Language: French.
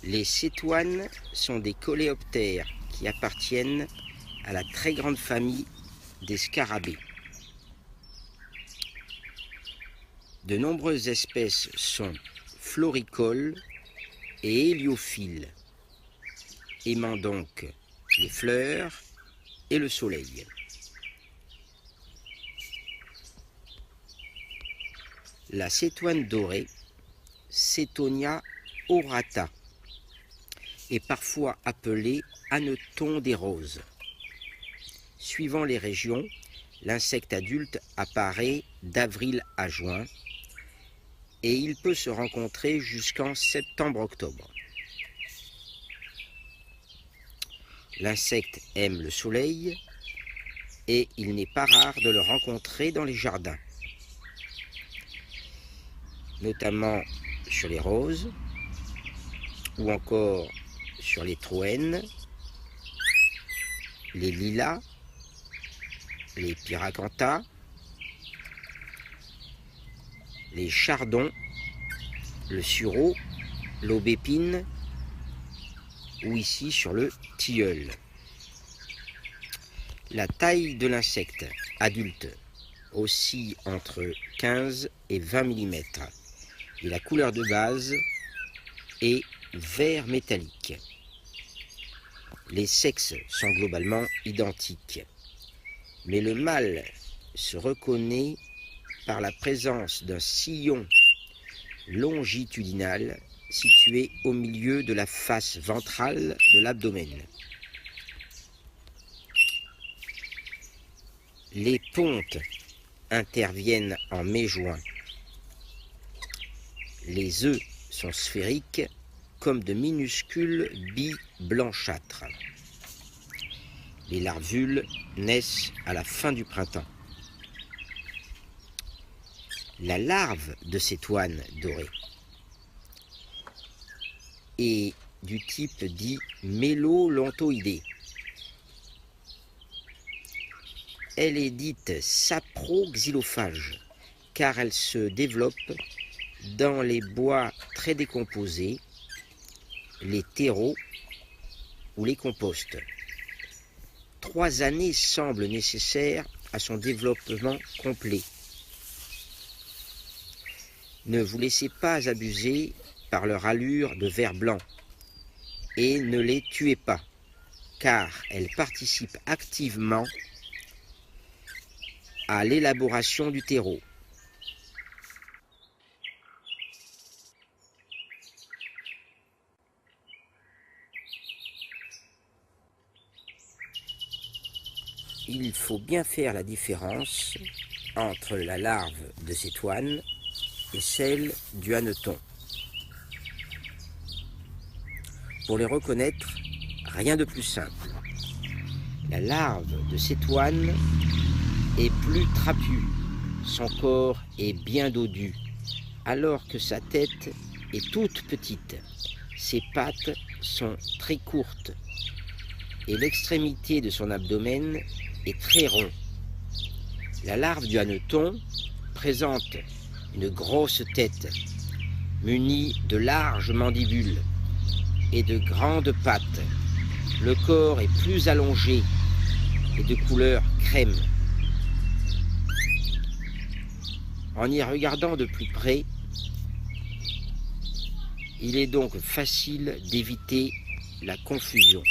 Les cétoines sont des coléoptères qui appartiennent à la très grande famille des scarabées. De nombreuses espèces sont floricoles et héliophiles, aimant donc les fleurs et le soleil. La cétoine dorée, Cétonia aurata, est parfois appelée hanneton des roses. Suivant les régions, l'insecte adulte apparaît d'avril à juin et il peut se rencontrer jusqu'en septembre-octobre. L'insecte aime le soleil et il n'est pas rare de le rencontrer dans les jardins, notamment sur les roses ou encore sur les troènes, les lilas, les pyracantha, les chardons, le sureau, l'aubépine ou ici sur le tilleul. La taille de l'insecte adulte oscille entre 15 et 20 mm et la couleur de base est vert métallique. Les sexes sont globalement identiques, mais le mâle se reconnaît par la présence d'un sillon longitudinal situé au milieu de la face ventrale de l'abdomen. Les pontes interviennent en mai-juin. Les œufs sont sphériques comme de minuscules billes blanchâtres. Les larvules naissent à la fin du printemps. La larve de cétoine dorée est du type dit mélolontoïdé. Elle est dite saproxylophage car elle se développe dans les bois très décomposés, les terreaux ou les composts. 3 années semblent nécessaires à son développement complet. Ne vous laissez pas abuser par leur allure de ver blanc et ne les tuez pas, car elles participent activement à l'élaboration du terreau. Il faut bien faire la différence entre la larve de cétoine et celle du hanneton. Pour les reconnaître, rien de plus simple. La larve de cétoine est plus trapue, son corps est bien dodu, alors que sa tête est toute petite. Ses pattes sont très courtes et l'extrémité de son abdomen est très rond. La larve du hanneton présente une grosse tête, munie de larges mandibules et de grandes pattes. Le corps est plus allongé et de couleur crème. En y regardant de plus près, il est donc facile d'éviter la confusion.